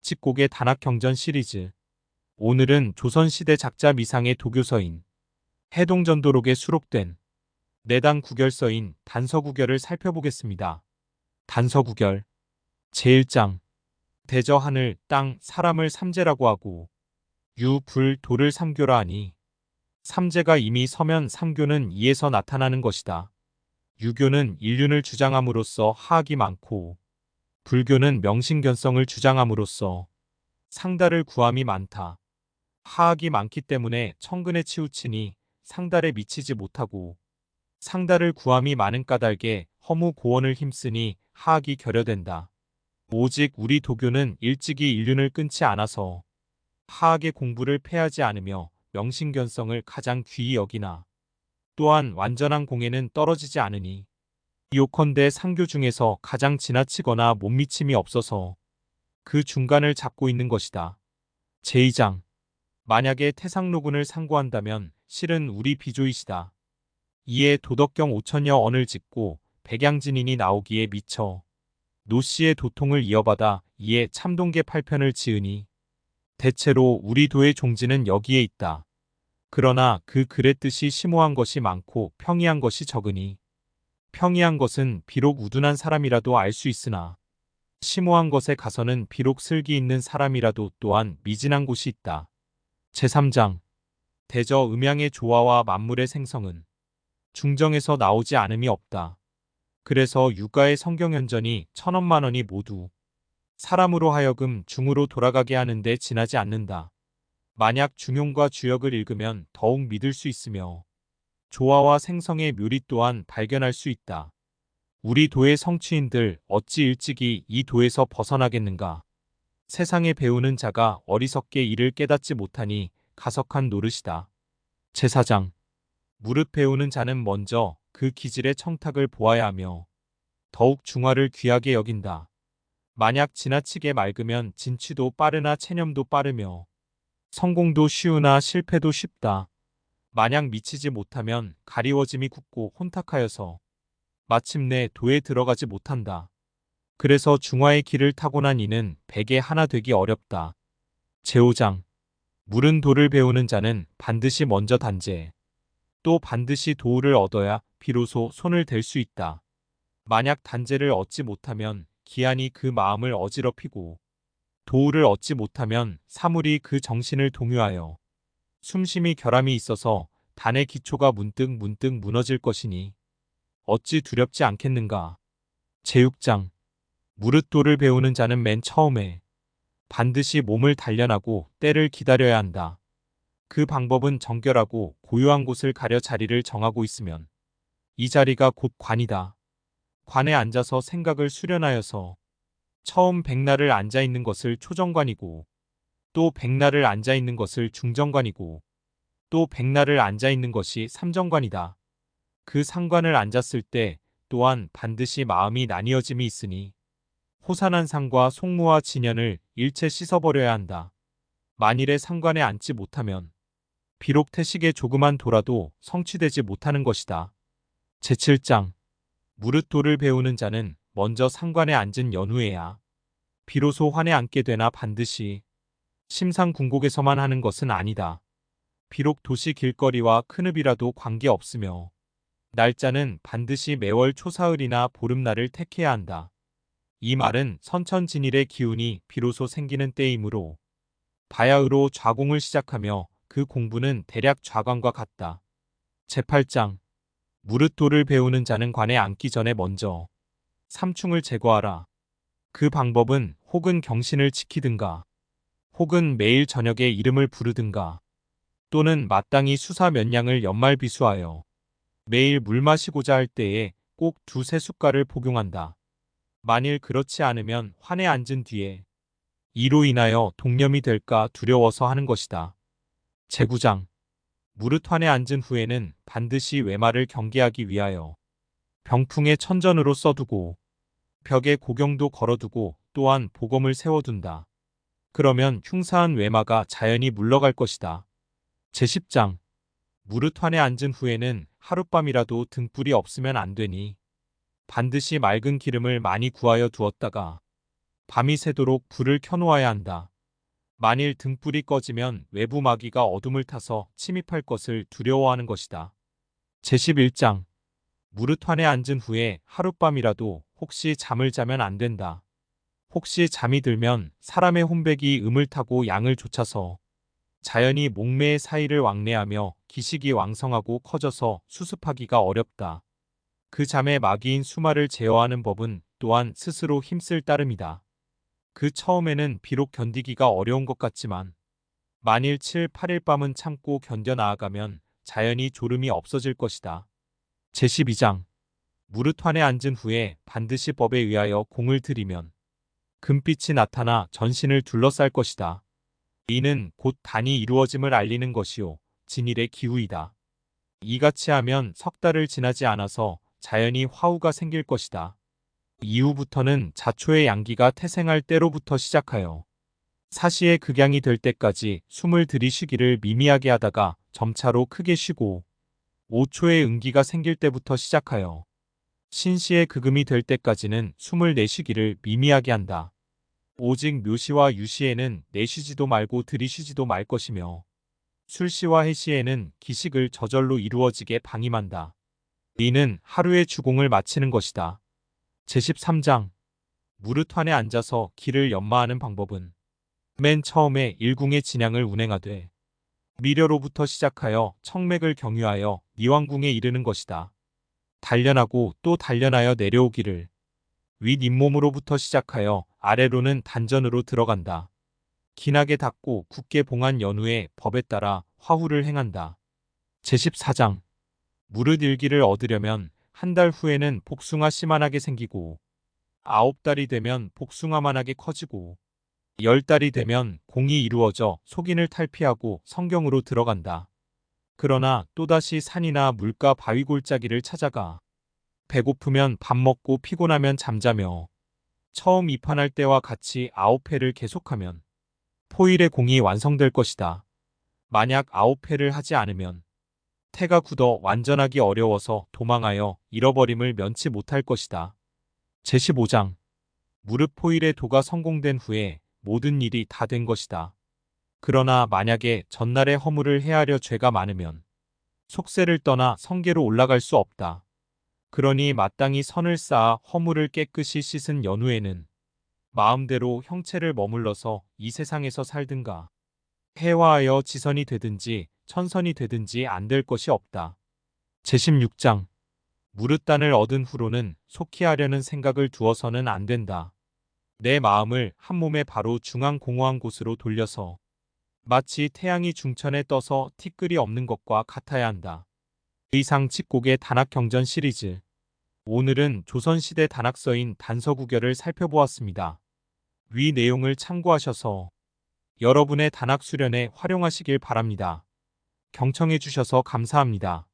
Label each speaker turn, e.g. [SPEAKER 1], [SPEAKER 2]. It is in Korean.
[SPEAKER 1] 집곡의 단학경전 시리즈. 오늘은 조선시대 작자 미상의 도교서인 해동전도록에 수록된 내당 구결서인 단서구결을 살펴보겠습니다. 단서구결 제1장 대저 하늘, 땅, 사람을 삼재라고 하고 유, 불, 도를 삼교라 하니 삼재가 이미 서면 삼교는 이에서 나타나는 것이다. 유교는 인륜을 주장함으로써 하악이 많고 불교는 명심견성을 주장함으로써 상달을 구함이 많다. 하악이 많기 때문에 천근에 치우치니 상달에 미치지 못하고 상달을 구함이 많은 까닭에 허무 고원을 힘쓰니 하악이 결여된다. 오직 우리 도교는 일찍이 인륜을 끊지 않아서 하악의 공부를 패하지 않으며 명심견성을 가장 귀히 여기나 또한 완전한 공에는 떨어지지 않으니 요컨대 상교 중에서 가장 지나치거나 못 미침이 없어서 그 중간을 잡고 있는 것이다. 제2장 만약에 태상노군을 상고한다면 실은 우리 비조이시다. 이에 도덕경 5천여 언을 짓고 백양진인이 나오기에 미쳐 노씨의 도통을 이어받아 이에 참동계 8편을 지으니 대체로 우리 도의 종지는 여기에 있다. 그러나 그 글의 뜻이 심오한 것이 많고 평이한 것이 적으니 평이한 것은 비록 우둔한 사람이라도 알 수 있으나 심오한 것에 가서는 비록 슬기 있는 사람이라도 또한 미진한 곳이 있다. 제3장 대저 음양의 조화와 만물의 생성은 중정에서 나오지 않음이 없다. 그래서 유가의 성경연전이 천억만원이 모두 사람으로 하여금 중으로 돌아가게 하는데 지나지 않는다. 만약 중용과 주역을 읽으면 더욱 믿을 수 있으며 조화와 생성의 묘리 또한 발견할 수 있다. 우리 도의 성취인들 어찌 일찍이 이 도에서 벗어나겠는가. 세상에 배우는 자가 어리석게 이를 깨닫지 못하니 가석한 노릇이다. 제4장 무릇 배우는 자는 먼저 그 기질의 청탁을 보아야 하며 더욱 중화를 귀하게 여긴다. 만약 지나치게 맑으면 진취도 빠르나 체념도 빠르며 성공도 쉬우나 실패도 쉽다. 만약 미치지 못하면 가리워짐이 굳고 혼탁하여서 마침내 도에 들어가지 못한다. 그래서 중화의 길을 타고난 이는 백에 하나 되기 어렵다. 제5장 물은 도를 배우는 자는 반드시 먼저 단재, 또 반드시 도를 얻어야 비로소 손을 댈 수 있다. 만약 단재를 얻지 못하면 기한이 그 마음을 어지럽히고 도를 얻지 못하면 사물이 그 정신을 동요하여 숨심이 결함이 있어서 단의 기초가 문득 무너질 것이니 어찌 두렵지 않겠는가. 제6장 무릇 도를 배우는 자는 맨 처음에 반드시 몸을 단련하고 때를 기다려야 한다. 그 방법은 정결하고 고요한 곳을 가려 자리를 정하고 있으면 이 자리가 곧 관이다. 관에 앉아서 생각을 수련하여서 처음 백날을 앉아있는 것을 초정관이고 또 백날을 앉아있는 것을 중정관이고 또 백날을 앉아있는 것이 삼정관이다. 그 상관을 앉았을 때 또한 반드시 마음이 나뉘어짐이 있으니 호산한 상과 속무와 진연을 일체 씻어버려야 한다. 만일에 상관에 앉지 못하면 비록 태식의 조그만 도라도 성취되지 못하는 것이다. 제7장 무릇 도를 배우는 자는 먼저 상관에 앉은 연후에야 비로소 환에 앉게 되나 반드시 심상궁곡에서만 하는 것은 아니다. 비록 도시 길거리와 큰읍이라도 관계없으며 날짜는 반드시 매월 초사흘이나 보름날을 택해야 한다. 이 말은 선천진일의 기운이 비로소 생기는 때이므로 바야흐로 좌공을 시작하며 그 공부는 대략 좌관과 같다. 제8장 무릇 도를 배우는 자는 관에 앉기 전에 먼저 삼충을 제거하라. 그 방법은 혹은 경신을 지키든가 혹은 매일 저녁에 이름을 부르든가 또는 마땅히 수사 몇 냥을 연말 비수하여 매일 물 마시고자 할 때에 꼭 두세 숟갈을 복용한다. 만일 그렇지 않으면 환에 앉은 뒤에 이로 인하여 동념이 될까 두려워서 하는 것이다. 제9장 무릇 환에 앉은 후에는 반드시 외마를 경계하기 위하여 병풍에 천전으로 써두고 벽에 고경도 걸어두고 또한 보검을 세워둔다. 그러면 흉사한 외마가 자연히 물러갈 것이다. 제10장 무릇 환에 앉은 후에는 하룻밤이라도 등불이 없으면 안 되니 반드시 맑은 기름을 많이 구하여 두었다가 밤이 새도록 불을 켜놓아야 한다. 만일 등불이 꺼지면 외부 마귀가 어둠을 타서 침입할 것을 두려워하는 것이다. 제11장 무릇환에 앉은 후에 하룻밤이라도 혹시 잠을 자면 안 된다. 혹시 잠이 들면 사람의 혼백이 음을 타고 양을 쫓아서 자연이 목매의 사이를 왕래하며 기식이 왕성하고 커져서 수습하기가 어렵다. 그 잠의 마귀인 수마를 제어하는 법은 또한 스스로 힘쓸 따름이다. 그 처음에는 비록 견디기가 어려운 것 같지만 만일 7, 8일 밤은 참고 견뎌 나아가면 자연히 졸음이 없어질 것이다. 제12장 무릇환에 앉은 후에 반드시 법에 의하여 공을 들이면 금빛이 나타나 전신을 둘러쌀 것이다. 이는 곧 단이 이루어짐을 알리는 것이요 진일의 기후이다. 이같이 하면 석 달을 지나지 않아서 자연히 화우가 생길 것이다. 이후부터는 자초의 양기가 태생할 때로부터 시작하여 사시의 극양이 될 때까지 숨을 들이쉬기를 미미하게 하다가 점차로 크게 쉬고 5초의 응기가 생길 때부터 시작하여 신시의 극음이 될 때까지는 숨을 내쉬기를 미미하게 한다. 오직 묘시와 유시에는 내쉬지도 말고 들이쉬지도 말 것이며 술시와 해시에는 기식을 저절로 이루어지게 방임한다. 이는 하루의 주공을 마치는 것이다. 제13장 무릇환에 앉아서 기를 연마하는 방법은 맨 처음에 일궁의 진양을 운행하되 미려로부터 시작하여 청맥을 경유하여 니왕궁에 이르는 것이다. 단련하고 또 단련하여 내려오기를 윗 잇몸으로부터 시작하여 아래로는 단전으로 들어간다. 기나게 닫고 굳게 봉한 연후에 법에 따라 화후를 행한다. 제14장 무릇 일기를 얻으려면 한 달 후에는 복숭아 씨만하게 생기고 9달이 되면 복숭아만하게 커지고 10달이 되면 공이 이루어져 속인을 탈피하고 성경으로 들어간다. 그러나 또다시 산이나 물가 바위 골짜기를 찾아가 배고프면 밥 먹고 피곤하면 잠자며 처음 입판할 때와 같이 9회를 계속하면 포일의 공이 완성될 것이다. 만약 9회를 하지 않으면 태가 굳어 완전하기 어려워서 도망하여 잃어버림을 면치 못할 것이다. 제15장 무릇 포일의 도가 성공된 후에 모든 일이 다 된 것이다. 그러나 만약에 전날의 허물을 헤아려 죄가 많으면 속세를 떠나 성계로 올라갈 수 없다. 그러니 마땅히 선을 쌓아 허물을 깨끗이 씻은 연후에는 마음대로 형체를 머물러서 이 세상에서 살든가 해화하여 지선이 되든지 천선이 되든지 안 될 것이 없다. 제16장 무릇단을 얻은 후로는 속히 하려는 생각을 두어서는 안 된다. 내 마음을 한 몸의 바로 중앙 공허한 곳으로 돌려서 마치 태양이 중천에 떠서 티끌이 없는 것과 같아야 한다. 의상 칙곡의 단학경전 시리즈 오늘은 조선시대 단학서인 단서구결을 살펴보았습니다. 위 내용을 참고하셔서 여러분의 단학 수련에 활용하시길 바랍니다. 경청해 주셔서 감사합니다.